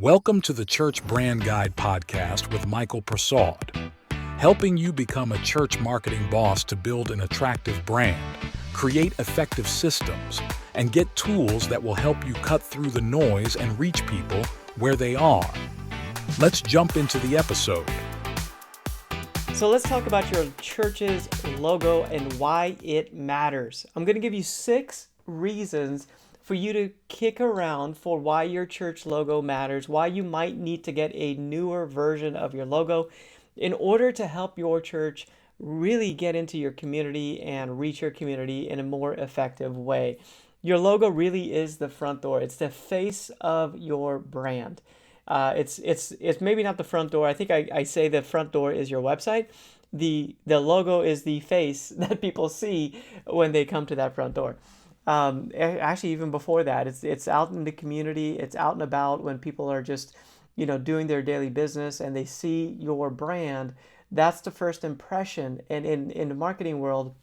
Welcome to the Church Brand Guide podcast with Michael Prasad, helping you become a church marketing boss to build an attractive brand, create effective systems, and get tools that will help you cut through the noise and reach people where they are. Let's jump into the episode. So let's talk about your church's logo and why it matters. I'm going to give you 6 reasons for you to kick around for why your church logo matters, why you might need to get a newer version of your logo in order to help your church really get into your community and reach your community in a more effective way. Your logo really is the front door. It's the face of your brand. It's maybe not the front door. I think I say the front door is your website. The logo is the face that people see when they come to that front door. Actually, even before that, it's out in the community. It's out and about when people are just, doing their daily business and they see your brand. That's the first impression. And in the marketing world,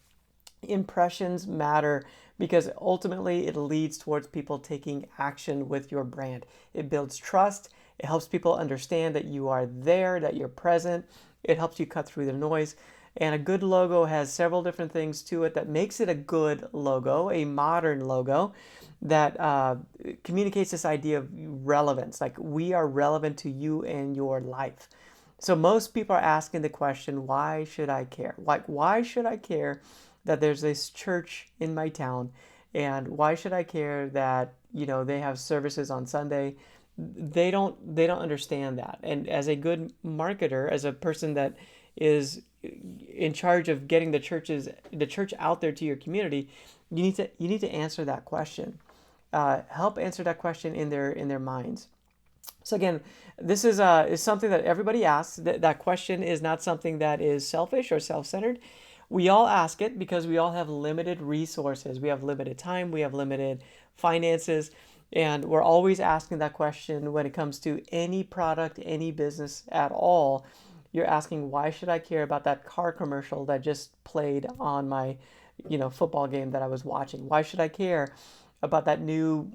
impressions matter because ultimately it leads towards people taking action with your brand. It builds trust. It helps people understand that you are there, that you're present. It helps you cut through the noise. And a good logo has several different things to it that makes it a good logo, a modern logo that communicates this idea of relevance, like we are relevant to you and your life. So most people are asking the question, why should I care? Like, why should I care that there's this church in my town? And why should I care that, they have services on Sunday? They don't understand that. And as a good marketer, as a person that is in charge of getting the church out there to your community, you need to answer that question. Help answer that question in their minds. So again, this is something that everybody asks. That question is not something that is selfish or self-centered. We all ask it because we all have limited resources. We have limited time. We have limited finances. And we're always asking that question when it comes to any product, any business at all. You're asking, why should I care about that car commercial that just played on my, football game that I was watching? Why should I care about that new,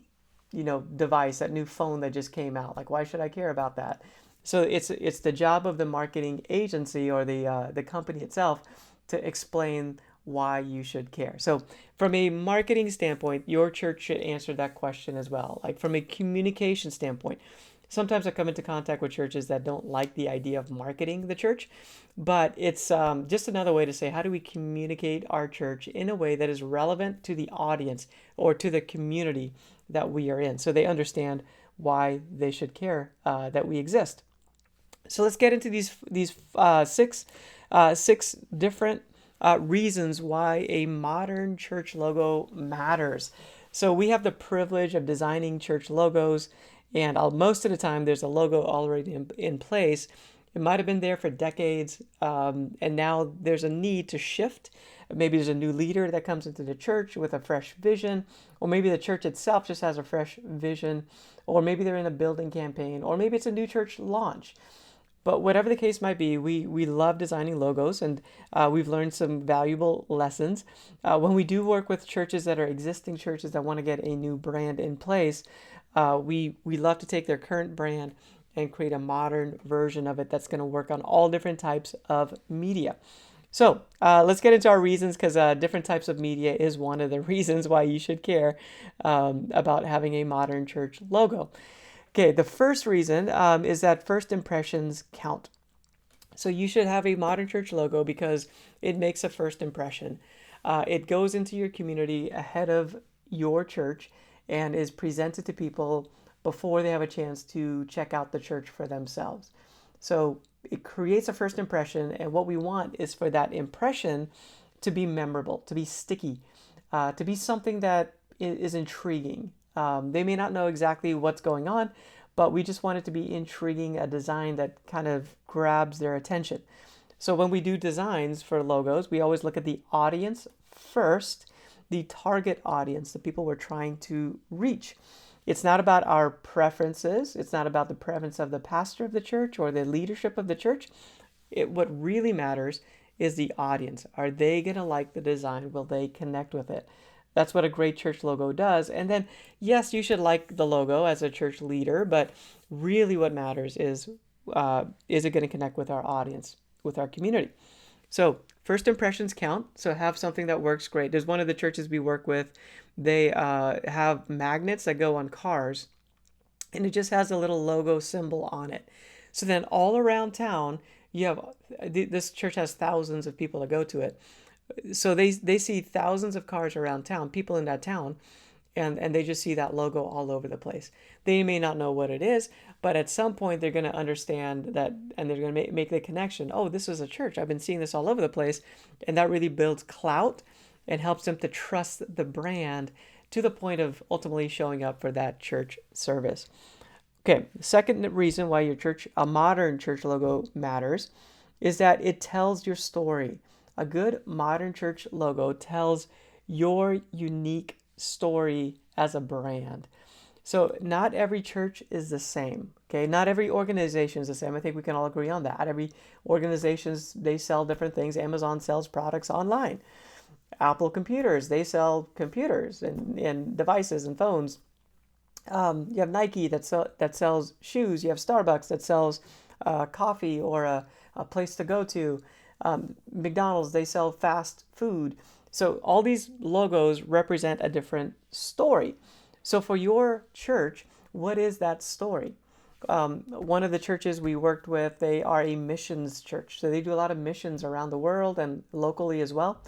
device, that new phone that just came out? Like, why should I care about that? So it's the job of the marketing agency or the company itself to explain why you should care. So from a marketing standpoint, your church should answer that question as well. Like from a communication standpoint, sometimes I come into contact with churches that don't like the idea of marketing the church, but it's just another way to say, how do we communicate our church in a way that is relevant to the audience or to the community that we are in, so they understand why they should care that we exist. So let's get into these six different reasons why a modern church logo matters. So we have the privilege of designing church logos, and most of the time there's a logo already in place. It might have been there for decades, and now there's a need to shift. Maybe there's a new leader that comes into the church with a fresh vision, or maybe the church itself just has a fresh vision, or maybe they're in a building campaign, or maybe it's a new church launch. But whatever the case might be, we love designing logos, and we've learned some valuable lessons. When we do work with churches that are existing churches that want to get a new brand in place, we love to take their current brand and create a modern version of it that's going to work on all different types of media. So let's get into our reasons, because different types of media is one of the reasons why you should care about having a modern church logo. Okay, the first reason is that first impressions count. So you should have a modern church logo because it makes a first impression. It goes into your community ahead of your church and is presented to people before they have a chance to check out the church for themselves. So it creates a first impression, and what we want is for that impression to be memorable, to be sticky, to be something that is intriguing. They may not know exactly what's going on, but we just want it to be intriguing, a design that kind of grabs their attention. So when we do designs for logos, we always look at the audience first, the target audience, the people we're trying to reach. It's not about our preferences. It's not about the preference of the pastor of the church or the leadership of the church. What really matters is the audience. Are they going to like the design? Will they connect with it? That's what a great church logo does. And then, yes, you should like the logo as a church leader, but really what matters is it going to connect with our audience, with our community? So first impressions count. So have something that works great. There's one of the churches we work with. They have magnets that go on cars, and it just has a little logo symbol on it. So then all around town, you have this church has thousands of people that go to it. So they see thousands of cars around town, people in that town, and they just see that logo all over the place. They may not know what it is, but at some point they're going to understand that, and they're going to make the connection. Oh, this is a church. I've been seeing this all over the place. And that really builds clout and helps them to trust the brand to the point of ultimately showing up for that church service. Okay, the second reason why a modern church logo matters is that it tells your story. A good modern church logo tells your unique story as a brand. So not every church is the same. Okay, not every organization is the same. I think we can all agree on that. Every organizations, they sell different things. Amazon sells products online. Apple computers, they sell computers and devices and phones. You have Nike that sells shoes. You have Starbucks that sells coffee or a place to go to. McDonald's, they sell fast food. So all these logos represent a different story. So for your church, what is that story? One of the churches we worked with, they are a missions church. So they do a lot of missions around the world and locally as well.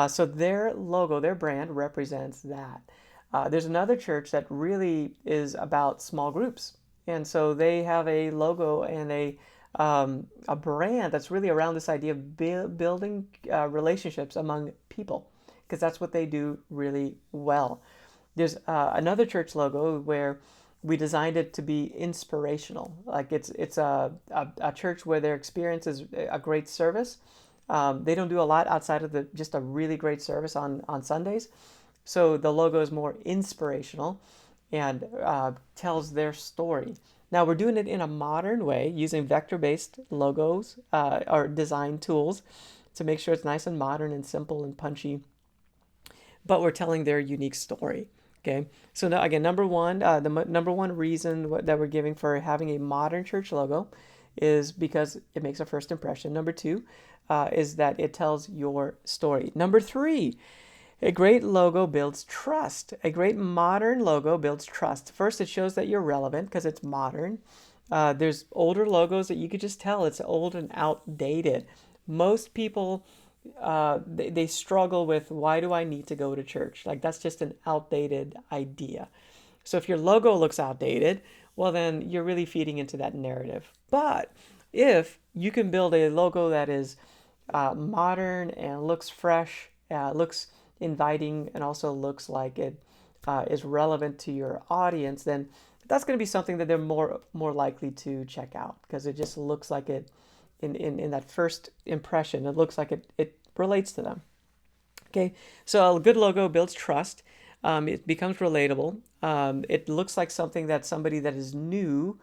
So their logo, their brand represents that. There's another church that really is about small groups. And so they have a logo and a brand that's really around this idea of building relationships among people, because that's what they do really well. There's another church logo where we designed it to be inspirational. Like it's a church where their experience is a great service. They don't do a lot outside of just a really great service on Sundays. So the logo is more inspirational and tells their story. Now we're doing it in a modern way using vector-based logos or design tools to make sure it's nice and modern and simple and punchy, but we're telling their unique story. Okay, so now again, number one, the number one reason that we're giving for having a modern church logo is because it makes a first impression. Number two is that it tells your story. Number three, a great logo builds trust. A great modern logo builds trust. First, it shows that you're relevant because it's modern. There's older logos that you could just tell it's old and outdated. Most people, they struggle with, why do I need to go to church? Like that's just an outdated idea. So if your logo looks outdated, well then you're really feeding into that narrative. But if you can build a logo that is modern and looks fresh, looks inviting, and also looks like it is relevant to your audience, then that's going to be something that they're more likely to check out, because it just looks like it in that first impression. It looks like it relates to them. Okay, so a good logo builds trust. It becomes relatable. It looks like something that somebody that is new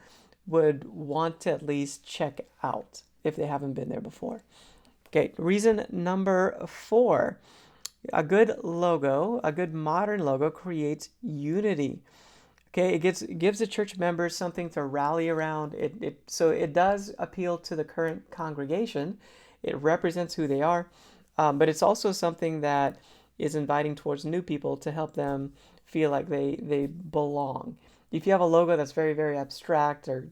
would want to at least check out if they haven't been there before. Okay, reason number 4. A good logo, a good modern logo creates unity. Okay, it gives the church members something to rally around. So it does appeal to the current congregation. It represents who they are, but it's also something that is inviting towards new people to help them feel like they belong. If you have a logo that's very, very abstract, or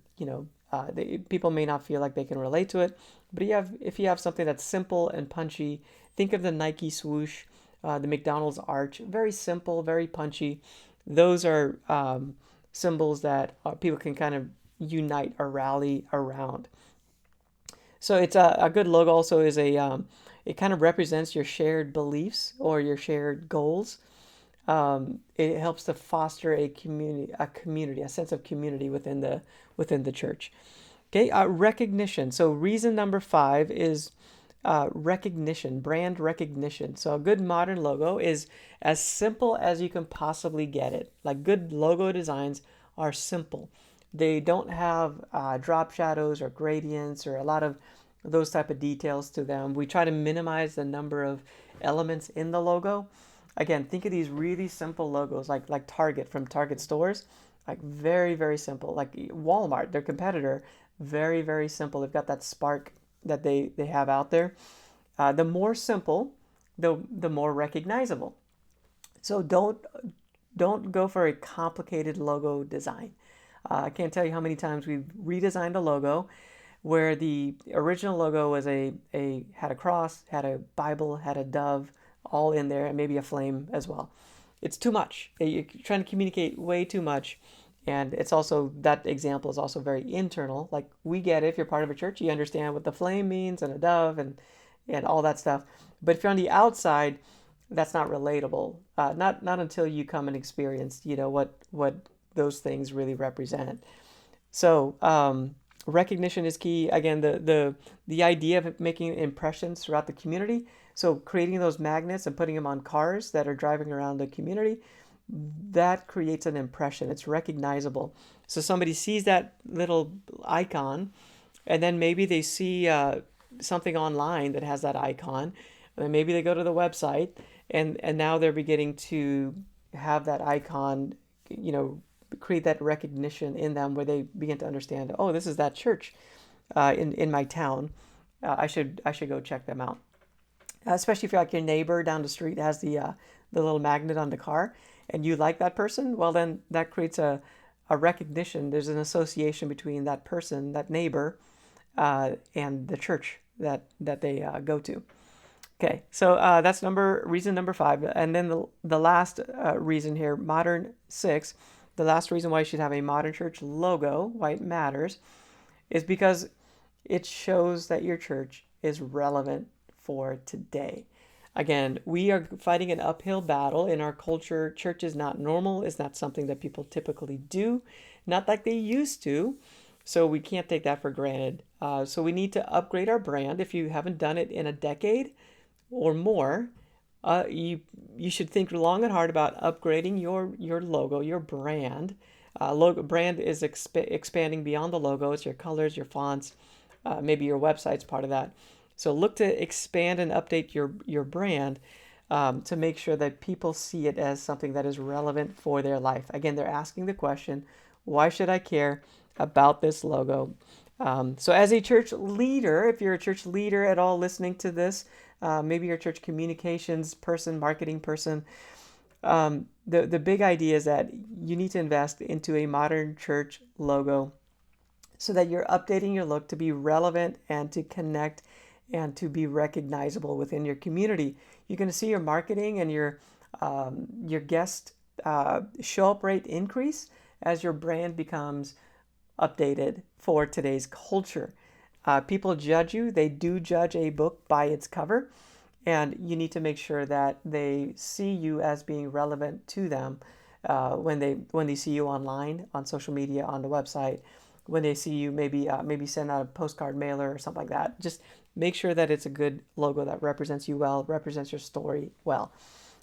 people may not feel like they can relate to it. But if you have something that's simple and punchy, think of the Nike swoosh, the McDonald's arch, very simple, very punchy. Those are symbols that people can kind of unite or rally around. So it's a good logo. Also is it kind of represents your shared beliefs or your shared goals. It helps to foster a community, a sense of community within the church. Okay, recognition. So reason number 5 is recognition, brand recognition. So a good modern logo is as simple as you can possibly get it. Like good logo designs are simple. They don't have drop shadows or gradients or a lot of those type of details to them. We try to minimize the number of elements in the logo. Again, think of these really simple logos like Target from Target stores, like very, very simple. Like Walmart, their competitor, very, very simple. They've got that spark that they have out there. The more simple, the more recognizable. So don't go for a complicated logo design. I can't tell you how many times we've redesigned a logo where the original logo was a had a cross, had a Bible, had a dove, all in there, and maybe a flame as well. It's too much. You're trying to communicate way too much. And it's also, that example is also very internal. Like we get it, if you're part of a church, you understand what the flame means and a dove and all that stuff. But if you're on the outside, that's not relatable. Not until you come and experience, what those things really represent. So recognition is key. Again, the idea of making impressions throughout the community. So creating those magnets and putting them on cars that are driving around the community, that creates an impression. It's recognizable. So somebody sees that little icon, and then maybe they see something online that has that icon, and then maybe they go to the website, and now they're beginning to have that icon, create that recognition in them where they begin to understand, oh, this is that church in my town. I should go check them out. Especially if you're like your neighbor down the street has the little magnet on the car, and you like that person, well then that creates a recognition. There's an association between that person, that neighbor, and the church that they go to. Okay, so that's reason number 5, and then the last reason here, modern 6. The last reason why you should have a modern church logo, why it matters, is because it shows that your church is relevant for today. Again, we are fighting an uphill battle in our culture. Church is not normal. It's not something that people typically do, not like they used to. So we can't take that for granted. So we need to upgrade our brand. If you haven't done it in a decade or more, you should think long and hard about upgrading your logo, your brand. Brand is expanding beyond the logo. It's your colors, your fonts, maybe your website's part of that. So look to expand and update your brand to make sure that people see it as something that is relevant for their life. Again, they're asking the question, why should I care about this logo? So as a church leader, if you're a church leader at all listening to this, maybe you're a church communications person, marketing person, the big idea is that you need to invest into a modern church logo so that you're updating your look to be relevant and to connect and to be recognizable within your community. You're going to see your marketing and your guest show up rate increase as your brand becomes updated for today's culture. People judge you. They do judge a book by its cover, and you need to make sure that they see you as being relevant to them when they see you online, on social media, on the website, when they see you maybe send out a postcard mailer or something like that. Just make sure that it's a good logo that represents you well, represents your story well.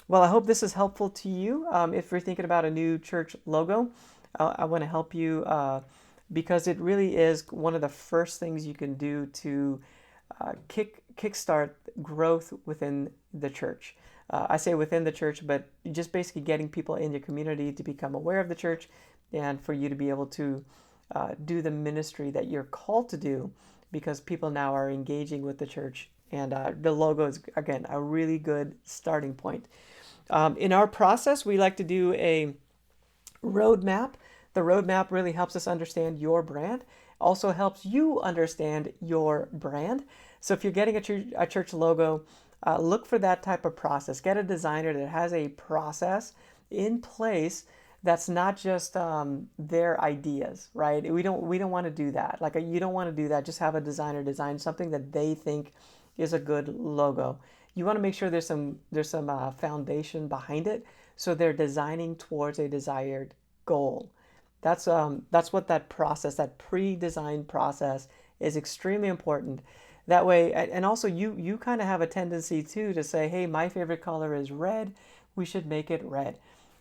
Well, I hope this is helpful to you. If you're thinking about a new church logo, I want to help you because it really is one of the first things you can do to kickstart growth within the church. I say within the church, but just basically getting people in your community to become aware of the church and for you to be able to do the ministry that you're called to do, because people now are engaging with the church, and the logo is, again, a really good starting point. In our process, we like to do a roadmap. The roadmap really helps us understand your brand, also helps you understand your brand. So if you're getting a church logo, look for that type of process. Get a designer that has a process in place that's not just their ideas, right? We don't want to do that. Like you don't want to do that. Just have a designer design something that they think is a good logo. You want to make sure there's some foundation behind it, so they're designing towards a desired goal. That's what that process, that pre-design process, is extremely important. That way, and also you kind of have a tendency too to say, hey, my favorite color is red. We should make it red.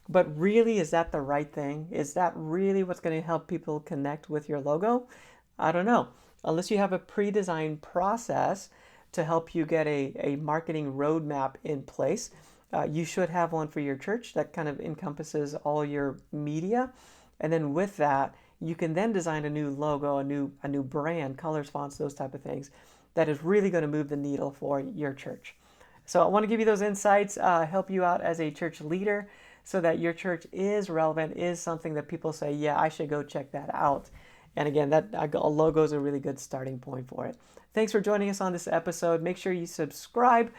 But really, is that the right thing? Is that really what's going to help people connect with your logo? I don't know. Unless you have a pre-designed process to help you get a marketing roadmap in place, You should have one for your church that kind of encompasses all your media. And then with that, you can then design a new logo, a new brand, colors, fonts, those type of things that is really going to move the needle for your church. So I want to give you those insights, help you out as a church leader so that your church is relevant, is something that people say, yeah, I should go check that out. And again, a logo is a really good starting point for it. Thanks for joining us on this episode. Make sure you subscribe.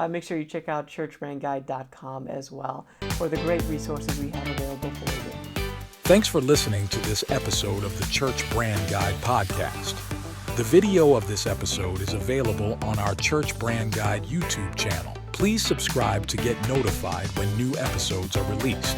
Make sure you check out churchbrandguide.com as well for the great resources we have available for you. Thanks for listening to this episode of the Church Brand Guide podcast. The video of this episode is available on our Church Brand Guide YouTube channel. Please subscribe to get notified when new episodes are released.